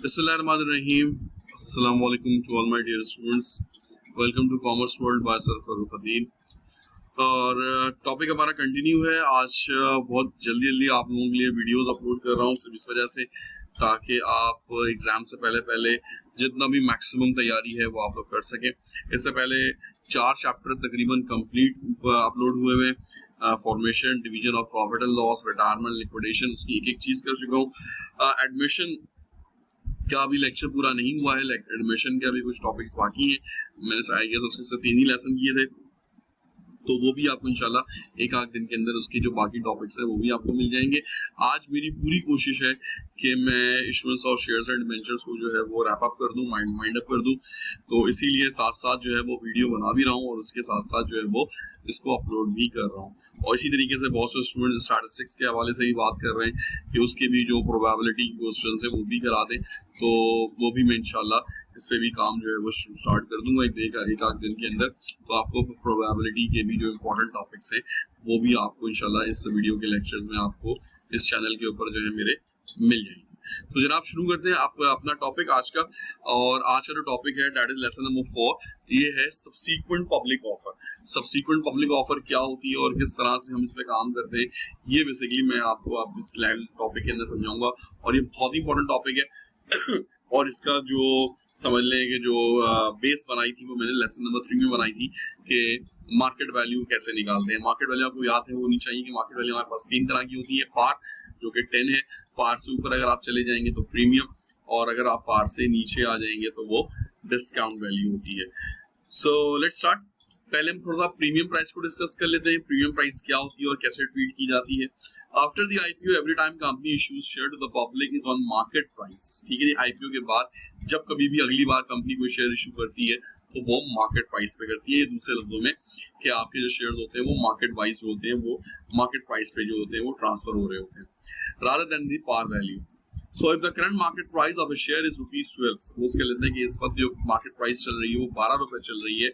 Bismillahirrahmanirrahim. Assalamu alaikum to all my dear students. Welcome to Commerce World by Sir Faruquddin. और topic हमारा continue है। आज बहुत जल्दी जल्दी आप लोगों के लिए वीडियोस अपलोड कर रहा हूँ सिर्फ इस वजह से ताकि आप एग्जाम से पहले जितना भी मैक्सिमम तैयारी है वो आप लोग कर सकें। इससे पहले 4 चैप्टर तकरीबन कंप्लीट अपलोड हुए हैं। Formation, division of profit and loss, retirement, liquidation, उसकी एक एक चीज कर चुका हूँ। एडमिशन का अभी लेक्चर पूरा नहीं हुआ है, एडमिशन के अभी कुछ टॉपिक्स बाकी हैं। मैंने आई गेस उसके सिर्फ 3 ही लेसन किए थे, तो वो भी आपको इंशाल्लाह एक आध दिन के अंदर उसके जो बाकी टॉपिक्स हैं वो भी आपको मिल जाएंगे। आज मेरी पूरी कोशिश है कि मैं issuance of shares and debentures को जो है वो रैप अप कर दूं, माइंड अप कर दूं। तो इसीलिए साथ साथ जो है वो वीडियो बना भी रहा हूं और उसके साथ साथ जो है वो इसको अपलोड भी कर रहा हूँ। और इसी तरीके से बहुत से स्टूडेंट स्टैटिस्टिक्स के हवाले से ही बात कर रहे हैं कि उसके भी जो प्रोबेबिलिटी क्वेश्चन है वो भी करा दें, तो वो भी मैं इंशाल्लाह इस पे भी काम जो है वो स्टार्ट कर दूंगा एक आध दिन के अंदर। तो आपको प्रोबेबिलिटी के भी जो इम्पोर्टेंट टॉपिक्स हैं वो भी आपको इंशाल्लाह इस वीडियो के लेक्चर्स में आपको इस चैनल के ऊपर जो है मेरे मिल जाएंगे। तो जनाब शुरू करते हैं आप अपना टॉपिक आज का। और आज का जो टॉपिक है दैट इज लेसन नंबर 4, ये है subsequent public offer. Subsequent public offer क्या होती है और किस तरह से हम इस पे काम करते हैं, ये बेसिकली मैं आपको इस टॉपिक के अंदर समझाऊंगा। और ये बहुत ही इंपॉर्टेंट टॉपिक है और इसका जो समझ लें कि जो बेस बनाई थी वो मैंने लेसन नंबर 3 में बनाई थी कि मार्केट वैल्यू कैसे निकालते हैं। मार्केट वैल्यू आपको याद है होनी चाहिए कि मार्केट वैल्यू हमारे पास 3 तरह की होती है। पार जो कि 10 है, पार से ऊपर अगर आप चले जाएंगे तो प्रीमियम, और अगर आप पार से नीचे आ जाएंगे तो वो डिस्काउंट वैल्यू होती है। So let's start. पहले हम थोड़ा सा प्रीमियम प्राइस को डिस्कस कर लेते हैं। प्रीमियम प्राइस क्या होती है और कैसे ट्रीट की जाती है। After the IPO every time company issues share to the public is on market price. ठीक है, आईपीओ के बाद जब कभी भी अगली बार कंपनी कोई शेयर इशू करती है तो वो मार्केट प्राइस पे करती है। दूसरे लफ्जों में कि आपके जो शेयर्स होते हैं वो मार्केट वाइज होते हैं, वो मार्केट प्राइस पे जो होते हैं वो ट्रांसफर हो रहे होते हैं rather than the par value. So if the current market price of a share is ₹12, suppose के लेते हैं कि इस वक्त जो मार्केट प्राइस चल रही है वो 12 रुपए चल रही है,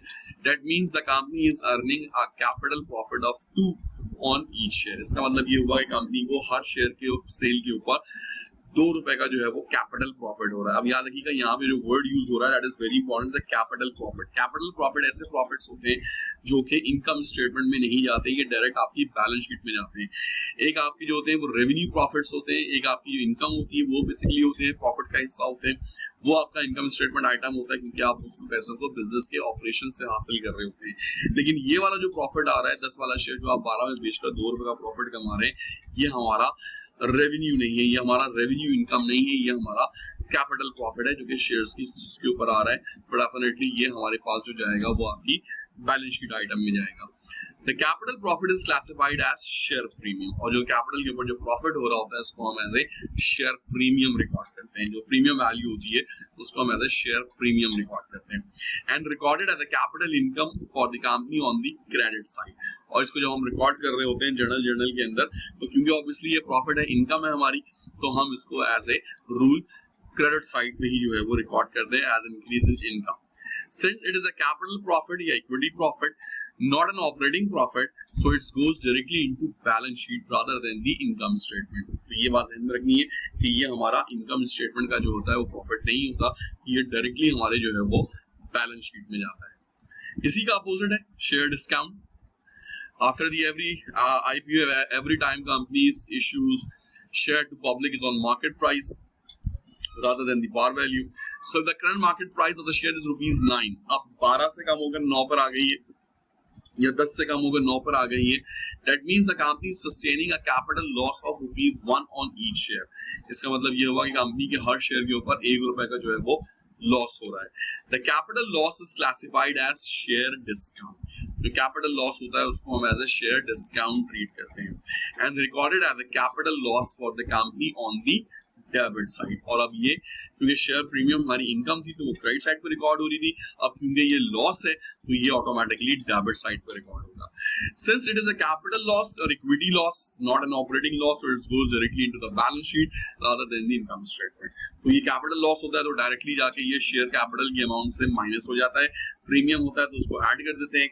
that means the company is earning a capital profit of 2 on each share। इसका मतलब ये हुआ कि कंपनी को हर शेयर के सेल के ऊपर 2 रुपए का जो है वो कैपिटल प्रॉफिट हो रहा है। अब याद रखिएगा यहाँ पे जो वर्ड यूज हो रहा है that is very important, capital profit. Capital profit ऐसे प्रॉफिट्स होते हैं जो कि इनकम स्टेटमेंट में नहीं जाते, ये डायरेक्ट आपकी बैलेंस शीट में जाते हैं। एक आपकी जो होते हैं वो रेवेन्यू प्रॉफिट्स होते हैं, एक आपकी जो इनकम होती है वो बेसिकली होते हैं प्रॉफिट का हिस्सा होते हैं, वो आपका इनकम स्टेटमेंट आइटम होता है क्योंकि आप उसको पैसों को बिजनेस के ऑपरेशन से हासिल कर रहे होते हैं। लेकिन ये वाला जो प्रॉफिट आ रहा है 10 वाला शेयर जो आप 12 में बेचकर 2 रुपए का प्रॉफिट कमा रहे हैं, ये हमारा रेवेन्यू नहीं है, ये हमारा रेवेन्यू इनकम नहीं है, ये हमारा कैपिटल प्रॉफिट है जो कि शेयर्स की जिसके ऊपर आ रहा है। बट डेफिनेटली ये हमारे पास जो जाएगा वो आपकी बैलेंस शीट आइटम में जाएगा। The capital profit is classified as share premium, और जो कैपिटल के ऊपर जो प्रॉफिट हो रहा होता है उसको हम as a share premium record करते हैं। जो प्रीमियम वैल्यू होती है उसको हम as a share premium record करते हैं and recorded as a capital income for the company on the credit side. और इसको जब हम रिकॉर्ड कर रहे होते हैं जर्नल के अंदर, तो क्योंकि ऑब्वियसली ये प्रॉफिट है, इनकम है हमारी, तो हम इसको as a rule credit side पे ही जो है वो रिकॉर्ड करते हैं as increase in income. Since it is a capital profit या equity profit, not an operating profit, so it goes directly into balance sheet rather than the income statement। तो ये बात ध्यान में रखनी है कि ये हमारा इनकम स्टेटमेंट का जो होता है वो प्रॉफिट नहीं होता, ये डायरेक्टली हमारे जो है वो बैलेंस शीट में जाता है। इसी का अपोजिट है share discount. After the every IPO, every time companies issues share to public is on market price rather than the par value. So the current market price of the share is ₹9। अब 12 से कम होकर 9 पर आ गई है या 10 से कम होकर 9 पर आ गई है। That means the company is sustaining a capital loss of ₹1 on each share। इसका मतलब ये हुआ कि कंपनी के हर शेयर के ऊपर 1 रुपए का जो है वो लॉस हो रहा है। The capital loss is classified as share discount। जो कैपिटल लॉस होता है उसको हम as a share discount treat करते हैं and recorded as a capital loss for the company on the debit side. और अब ये क्योंकि शेयर प्रीमियम हमारी इनकम थी तो वो क्रेडिट साइड पर रिकॉर्ड हो रही थी, अब क्योंकि ये लॉस है तो ये ऑटोमेटिकली डेबिट साइड पर रिकॉर्ड होगा। Since it is a capital loss और equity loss, not an operating loss, so it goes directly into the balance sheet rather than the income statement. तो ये कैपिटल लॉस होता है तो directly जाके ये शेयर कैपिटल की अमाउंट से माइनस हो जाता है, प्रीमियम होता है तो उसको ऐड कर देते हैं,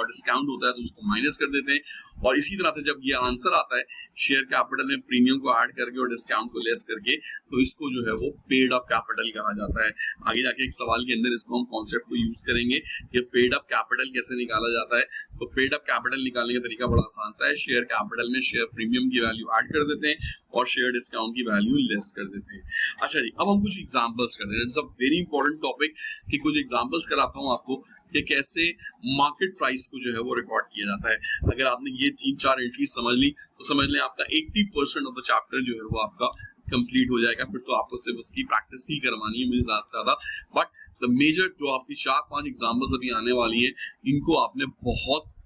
डिस्काउंट होता है तो उसको माइनस कर देते हैं। और इसी तरह से जब ये आंसर आता है शेयर कैपिटल में प्रीमियम को ऐड करके और डिस्काउंट को लेस करके, तो इसको जो है वो पेड अप कैपिटल कहा जाता है। आगे जाके एक सवाल के अंदर इसको हम कॉन्सेप्ट को यूज करेंगे कि पेड अप कैपिटल कैसे निकाला जाता है। तो पेड अप कैपिटल निकालने का तरीका बड़ा आसान सा है, शेयर कैपिटल में शेयर प्रीमियम की वैल्यू ऐड कर देते हैं और शेयर डिस्काउंट की वैल्यू लेस कर देते हैं। अच्छा जी, अब हम कुछ एग्जांपल्स करते हैं। It's a very important topic कि कुछ एग्जांपल्स कराता हूं आपको कि कैसे मार्केट प्राइस को जो है वो रिकॉर्ड किया जाता है। अगर आपने ये 3-4 एंट्री समझ ली तो समझ लें आपका 80% ऑफ द चैप्टर जो है वो आपका कंप्लीट हो जाएगा। फिर तो आपको सिर्फ उसकी प्रैक्टिस ही करवानी है मुझे ज्यादा से ज्यादा। बट द मेजर जो आपकी 4-5 एग्जांपल्स अभी आने वाली हैं, इनको आपने बहुत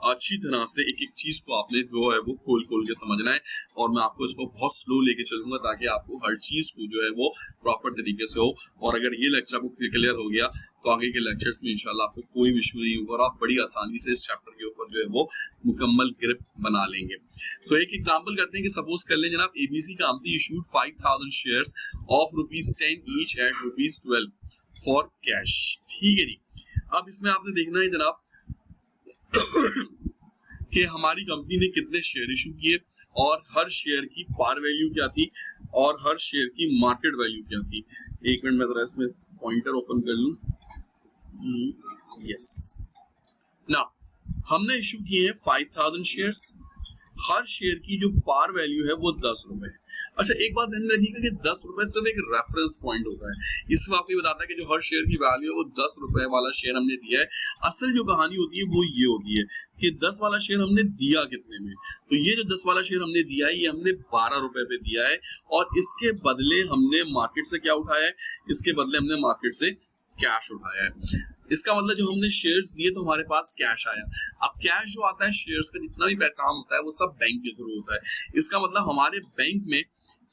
अच्छी तरह से एक एक चीज को आपने जो है वो खोल खोल के समझना है। और मैं आपको इसको बहुत स्लो लेके चलूंगा ताकि आपको हर चीज को जो है वो प्रॉपर तरीके से हो। और अगर ये लेक्चर आपको क्लियर हो गया तो आगे के लेक्चर्स में इंशाल्लाह आपको कोई इशू नहीं होगा और आप बड़ी आसानी से इस चैप्टर के ऊपर जो है वो मुकम्मल ग्रिप बना लेंगे। तो एक एग्जांपल करते हैं कि सपोज कर लें जनाब ABC company issued 5000 shares of ₹10 each eight ₹12 for cash. ठीक है जी। अब इसमें आपने देखना है जनाब कि हमारी कंपनी ने कितने शेयर इशू किए और हर शेयर की पार वैल्यू क्या थी और हर शेयर की मार्केट वैल्यू क्या थी। एक मिनट में जरा इसमें पॉइंटर ओपन कर लूं। यस, ना हमने इशू किए हैं 5000 शेयर्स, हर शेयर की जो पार वैल्यू है वो 10 रुपए। अच्छा, एक बात ध्यान में रखिएगा कि 10 रुपए सिर्फ एक रेफरेंस पॉइंट होता है। इसमें आपको ये बताता है कि जो हर शेयर की वैल्यू है वो 10 रुपए वाला शेयर हमने दिया है। असल जो कहानी होती है वो ये होती है कि 10 वाला शेयर हमने दिया कितने में। तो ये जो 10 वाला शेयर हमने दिया है ये हमने 12 रुपए पे दिया है और इसके बदले हमने मार्केट से क्या उठाया है, इसके बदले हमने मार्केट से कैश उठाया है। इसका मतलब जो हमने शेयर्स दिए तो हमारे पास कैश आया। अब कैश जो आता है शेयर्स का जितना भी काम होता है वो सब बैंक के थ्रू होता है। इसका मतलब हमारे बैंक में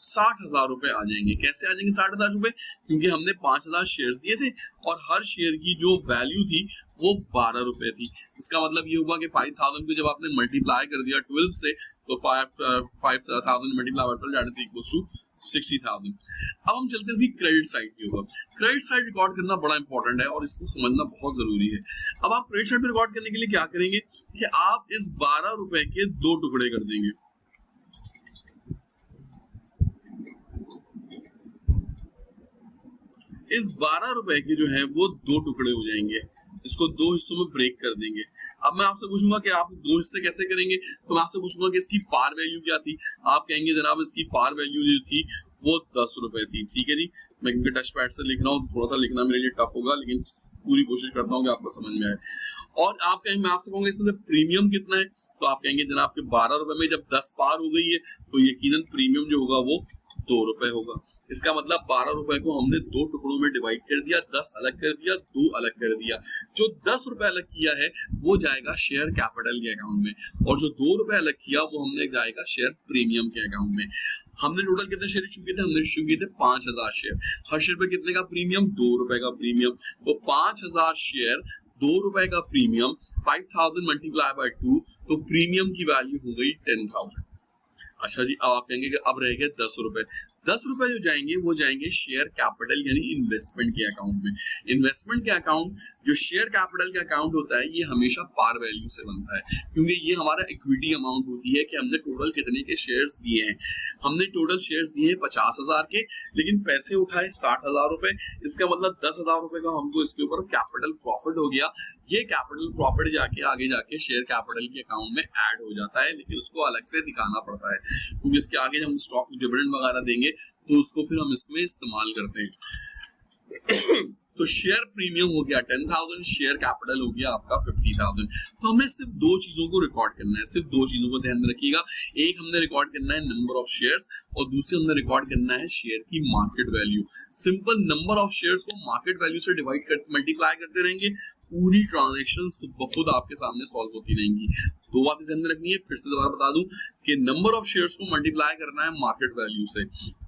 60,000 रुपए आ जाएंगे। कैसे आ जाएंगे 60,000 रुपए? क्योंकि हमने 5,000 शेयर्स दिए थे और हर शेयर की जो वैल्यू थी वो 12 रुपए थी। इसका मतलब ये हुआ कि 5,000 को जब आपने मल्टीप्लाई कर दिया 12 से तो 5,000 multiply by 12 that is equal to 60,000। अब हम चलते हैं क्रेडिट साइड के ऊपर। क्रेडिट साइड रिकॉर्ड करना बड़ा इंपॉर्टेंट है और इसको समझना बहुत जरूरी है। अब आप क्रेडिट साइड पे रिकॉर्ड करने के लिए क्या करेंगे कि आप इस 12 रुपए के 2 टुकड़े कर देंगे। इस 12 रुपए के जो है वो 2 टुकड़े हो जाएंगे, इसको 2 हिस्सों में ब्रेक कर देंगे। अब मैं आपसे पूछूंगा कि आप 2 हिस्से कैसे करेंगे, तो मैं आपसे पूछूंगा कि इसकी पार वैल्यू क्या थी। आप कहेंगे जनाब इसकी पार वैल्यू जो थी वो 10 रुपए थी। ठीक है जी, मैं क्योंकि टच पैड से लिख रहा हूँ थोड़ा सा लिखना मेरे लिए टफ होगा, लेकिन पूरी कोशिश करता हूँ कि आपको समझ में आए। और आप कहेंगे, मैं आपसे कहूंगा इसमें प्रीमियम कितना है, तो आप कहेंगे जनाब के 12 रुपए में जब 10 पार हो गई है तो यकीनन प्रीमियम जो होगा वो 2 रुपए होगा। इसका मतलब 12 रुपए को हमने 2 टुकड़ों में डिवाइड कर दिया, 10 अलग कर दिया, 2 अलग कर दिया। जो 10 रुपए अलग किया है वो जाएगा शेयर कैपिटल के अकाउंट में और जो 2 रुपए अलग किया वो हमने जाएगा शेयर प्रीमियम के अकाउंट में। हमने टोटल कितने शेयर इशू किए थे? हमने इशू किए थे 5,000 शेयर। हर शेयर पे कितने का प्रीमियम? 2 रुपए का प्रीमियम। तो 5,000 शेयर 2 रुपए का प्रीमियम, 5,000 मल्टीप्लाई बाय 2, तो प्रीमियम की वैल्यू हो गई 10,000। अच्छा जी, अब आप कहेंगे कि अब रह गए 10 रुपए। 10 रुपए जो जाएंगे वो जाएंगे शेयर कैपिटल यानी इन्वेस्टमेंट के अकाउंट में। इन्वेस्टमेंट के अकाउंट, जो शेयर कैपिटल का अकाउंट होता है, ये हमेशा पार वैल्यू से बनता है क्योंकि ये हमारा इक्विटी अमाउंट होती है कि हमने टोटल कितने के शेयर्स दिए हैं। हमने टोटल शेयर्स दिए हैं 50,000 के, लेकिन पैसे उठाए 60,000 रुपए। इसका मतलब 10,000 रुपए का हमको इसके ऊपर कैपिटल प्रॉफिट हो गया। ये कैपिटल प्रॉफिट जाके आगे जाके शेयर कैपिटल के अकाउंट में ऐड हो जाता है, लेकिन उसको अलग से दिखाना पड़ता है क्योंकि इसके आगे जब हम स्टॉक डिविडेंड वगैरह देंगे तो उसको फिर हम इसमें इस्तेमाल करते हैं। तो शेयर प्रीमियम हो गया 10,000, शेयर कैपिटल हो गया आपका 50,000। तो हमें सिर्फ 2 चीजों को रिकॉर्ड करना है, सिर्फ 2 चीजों को ध्यान में रखिएगा। एक हमने रिकॉर्ड करना है नंबर ऑफ शेयर्स और दूसरे हमने रिकॉर्ड करना है शेयर की market value. Simple number of shares को मार्केट वैल्यू से डिवाइड कर मल्टीप्लाई करते रहेंगे, पूरी ट्रांजैक्शंस खुद ब खुद आपके सामने सॉल्व होती रहेंगी। 2 बातें ध्यान में रखनी है, फिर से दोबारा बता दूं कि नंबर ऑफ शेयर्स को मल्टीप्लाई करना है मार्केट वैल्यू से।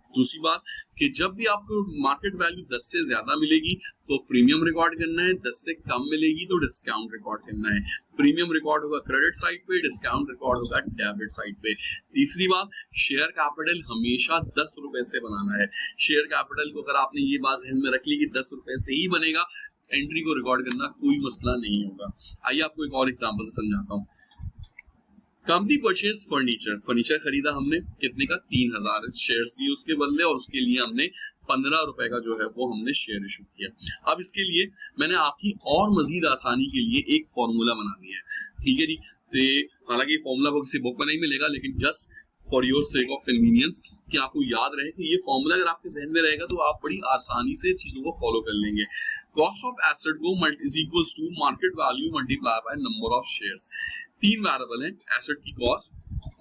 दूसरी बात कि जब भी आपको मार्केट वैल्यू 10 से ज्यादा मिलेगी तो प्रीमियम रिकॉर्ड करना है, 10 से कम मिलेगी तो डिस्काउंट रिकॉर्ड करना है। प्रीमियम रिकॉर्ड होगा क्रेडिट साइड पे, डिस्काउंट रिकॉर्ड होगा डेबिट साइड पे। तीसरी बात, शेयर कैपिटल हमेशा 10 रुपए से बनाना है। शेयर कैपिटल को अगर आपने ये बात ध्यान में रख ली कि 10 रुपए से ही बनेगा एंट्री को रिकॉर्ड करना कोई मसला नहीं होगा। आइए आपको एक और एग्जांपल समझाता हूँ। कंपनी परचेज फर्नीचर, फर्नीचर खरीदा हमने कितने का, 3000 शेयर्स दिए उसके बदले, और उसके लिए हमने 15 रुपए का जो है वो हमने शेयर इशू किया। अब इसके लिए मैंने आपकी और मजीद आसानी के लिए एक फॉर्मूला बना दिया है, ठीक है जी। तो हालांकि फॉर्मूला वो किसी बुक में नहीं मिलेगा, लेकिन just for your sake of convenience कि आपको याद रहे कि ये फॉर्मूला अगर आपके जहन में रहेगा तो आप बड़ी आसानी से चीजों को फॉलो कर लेंगे। कॉस्ट ऑफ एसेट को is equals to market value multiply by number of shares. तीन वेरिएबल हैं, एसेट की कॉस्ट,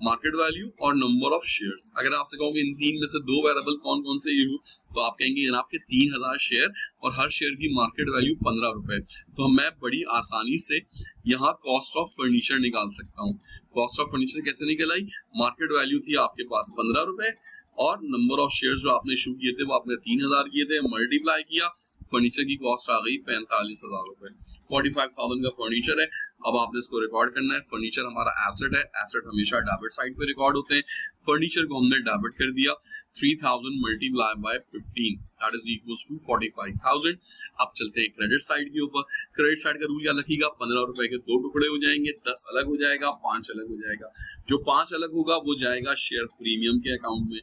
मार्केट वैल्यू और नंबर ऑफ शेयर्स। अगर आपसे कहूँ इन तीन में से दो वेरिएबल कौन कौन से यूज, तो आप कहेंगे जनाब के 3000 शेयर और हर शेयर की मार्केट वैल्यू 15 रुपए। तो मैं बड़ी आसानी से यहाँ कॉस्ट ऑफ फर्नीचर निकाल सकता हूँ। कॉस्ट ऑफ फर्नीचर कैसे निकल आई, मार्केट वैल्यू थी आपके पास 15 रुपए और नंबर ऑफ शेयर्स जो आपने इशू किए थे वो आपने 3000 किए थे, मल्टीप्लाई किया, फर्नीचर की कॉस्ट आ गई 45,000 रुपए। 45,000 का फर्नीचर है। अब आपने इसको रिकॉर्ड करना है। फर्नीचर हमारा एसेट है, एसेट हमेशा डेबिट साइड पे रिकॉर्ड होते हैं। फर्नीचर को हमने डेबिट कर दिया, 3000 multiply by 15 that is equals to 45,000। अब चलते हैं क्रेडिट साइड के ऊपर। क्रेडिट साइड का रूल क्या लिखिएगा, 15 रुपए के दो टुकड़े हो जाएंगे, 10 अलग हो जाएगा, 5 अलग हो जाएगा। जो 5 अलग होगा वो जाएगा शेयर प्रीमियम के अकाउंट में।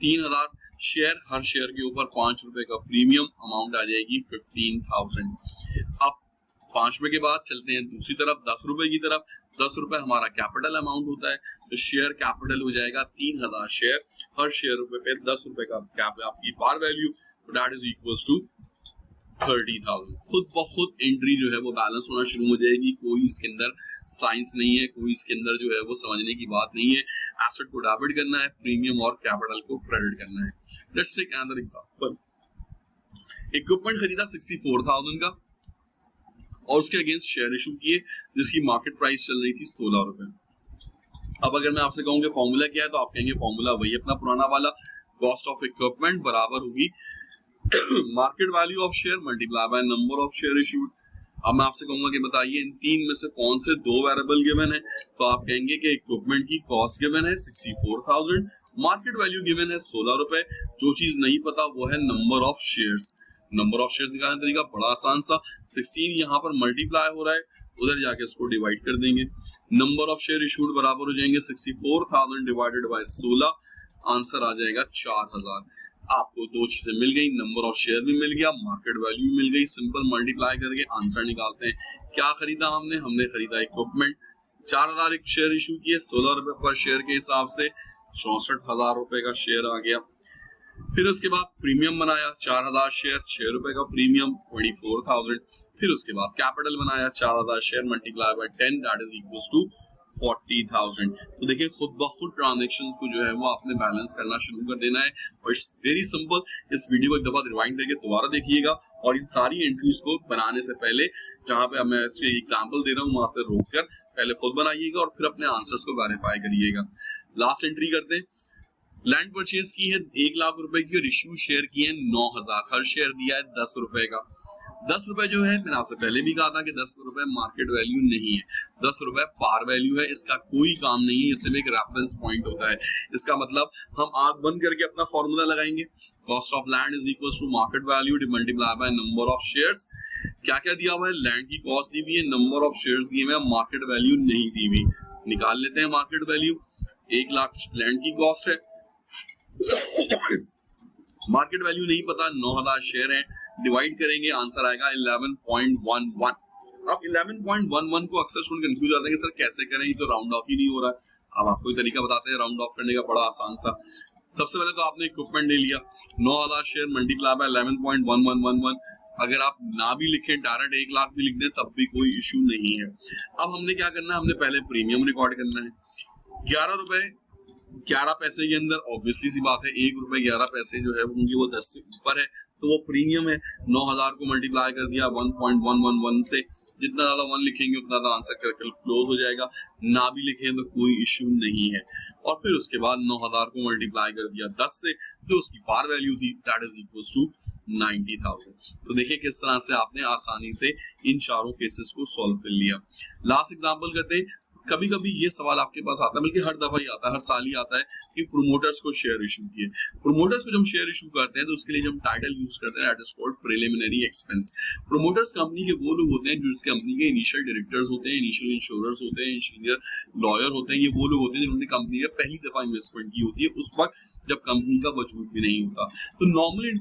3000 शेयर, हर शेयर के ऊपर 5 रुपए का प्रीमियम, अमाउंट आ जाएगी 15,000। अब 5 रुपए के बाद चलते हैं दूसरी तरफ 10 रुपए की तरफ। 10 रुपए हमारा कैपिटल अमाउंट होता है, तो शेयर कैपिटल हो जाएगा 3000 शेयर, हर शेयर रुपए पे 10 रुपए का आपकी par value, that is equals to 30,000। खुद ब खुद एंट्री जो है वो बैलेंस होना शुरू हो जाएगी। कोई इसके अंदर साइंस नहीं है, कोई इसके अंदर जो है वो समझने की बात नहीं है। एसेट को डेबिट करना है, प्रीमियम और कैपिटल को क्रेडिट करना है। Let's take another example. Equipment खरीदा 64,000 का और उसके अगेंस्ट शेयर इशू किए जिसकी मार्केट प्राइस चल रही थी 16 रुपए। अब अगर मैं आपसे कहूँ फॉर्मूला क्या है, तो आप कहेंगे फॉर्मूला वही अपना पुराना वाला, कॉस्ट ऑफ इक्विपमेंट बराबर होगी market value of share multiply by number of share issued. अब मैं आपसे कहूंगा कि बताइए इन तीन में से कौन से दो वेरिएबल गिवन है, तो आप कहेंगे कि इक्विपमेंट की कॉस्ट गिवन है 64,000, मार्केट वैल्यू गिवन है 16 रुपए। जो चीज नहीं पता वो है number of shares. Number of shares निकालने का तरीका बड़ा आसान सा, 16 यहाँ पर मल्टीप्लाई हो रहा है, उधर जाके इसको डिवाइड कर देंगे। नंबर ऑफ शेयर इशूड बराबर हो जाएंगे 64,000 डिवाइडेड बाय 16, आंसर आ जाएगा 4000। आपको दो चीजें मिल गई, नंबर ऑफ शेयर भी मिल गया, मार्केट वैल्यू मिल गई। सिंपल मल्टीप्लाई करके आंसर निकालते हैं। क्या खरीदा हमने, हमने खरीदा इक्विपमेंट, 4000 एक शेयर इशू किए, 16 रुपए पर शेयर के हिसाब से 64,000 रुपए का शेयर आ गया। फिर उसके बाद प्रीमियम बनाया, 4000 शेयर, 6 रुपए का प्रीमियम 24,000। फिर उसके बाद कैपिटल बनाया, 4000 share multiply by 10 that is equals to 40,000। तो देखिए खुद ब खुद ट्रांजैक्शंस को जो है वो आपने बैलेंस करना शुरू कर देना है, और इट्स वेरी सिंपल। इस वीडियो को एक दफा रिवाइंड करके दोबारा देखिएगा, और इन सारी एंट्रीज को बनाने से पहले जहां पे मैं इसके एग्जांपल दे रहा हूँ वहां से रोककर पहले खुद बनाइएगा और फिर अपने आंसर्स को वेरीफाई करिएगा। लास्ट एंट्री करते हैं। लैंड परचेज की है 1 लाख रुपए की और इश्यू शेयर किए हैं 9,000, हर शेयर दिया है 10 रुपए का। 10 रुपए जो है मैंने आपसे पहले भी कहा था कि 10 रुपए मार्केट वैल्यू नहीं है, 10 रुपए पार वैल्यू है। इसका कोई काम नहीं है, ये सिर्फ एक रेफरेंस पॉइंट होता है। इसका मतलब हम आंख बंद करके अपना फॉर्मूला लगाएंगे, cost of land is equal to market value multiply by number of shares. क्या क्या दिया हुआ है, लैंड की कॉस्ट दी हुई है, नंबर ऑफ शेयर्स दिए हुए हैं, मार्केट वैल्यू नहीं दी हुई। निकाल लेते हैं मार्केट वैल्यू। 1 लाख लैंड की कॉस्ट है, मार्केट वैल्यू नहीं पता, 9,000 शेयर है, डिवाइड करेंगे आंसर आएगा 11.11। अब 11.11 को अक्सर स्टूडेंट कंफ्यूज जाते हैं कि सर कैसे करें, ये तो राउंड ऑफ ही नहीं हो रहा है। अब आपको तरीका बताते हैं राउंड ऑफ करने का, बड़ा आसान सा। सबसे पहले तो आपने इक्विपमेंट ले लिया, 9,000 शेयर मल्टीप्लाई बाय 11.1111। अगर आप ना भी लिखें, डायरेक्ट 1 लाख भी लिख दें तब भी कोई इशू नहीं है। अब हमने क्या करना है, हमने पहले प्रीमियम रिकॉर्ड करना है। 11 रुपए 11 पैसे के अंदर ऑब्वियसली सी बात है 1 रुपए 11 पैसे जो है वो 10 से ऊपर है, तो वो प्रीमियम है। 9,000 को मल्टीप्लाई कर दिया 1.111 से, जितना ज्यादा 1 लिखेंगे उतना ज्यादा आंसर क्लोज हो जाएगा। ना भी लिखें तो कोई इश्यू नहीं है। और फिर उसके बाद 9,000 को मल्टीप्लाई कर दिया 10 से, जो उसकी पार वैल्यू थी दैट इज इक्वल्स टू 90,000। तो देखिए किस तरह से आपने आसानी से इन चारों केसेस को सॉल्व कर लिया। लास्ट एग्जांपल करते हैं। कभी कभी ये सवाल आपके पास आता है, बल्कि हर दफा ही आता है, हर साल ही आता है कि प्रोमोटर्स को शेयर इशू किए। प्रोमोटर्स को जब शेयर इशू करते हैं तो उसके लिए जब टाइटल यूज करते हैं, that is called preliminary expense. Promoters company के वो लोग होते हैं जो कंपनी के इनिशियल डायरेक्टर्स होते हैं, इनिशियल इंश्योरर्स होते हैं, इंजीनियर लॉयर होते हैं। ये वो लोग होते हैं जिन्होंने कंपनी में पहली दफा इन्वेस्टमेंट की होती है, उस वक्त जब कंपनी का वजूद भी नहीं होता। तो नॉर्मली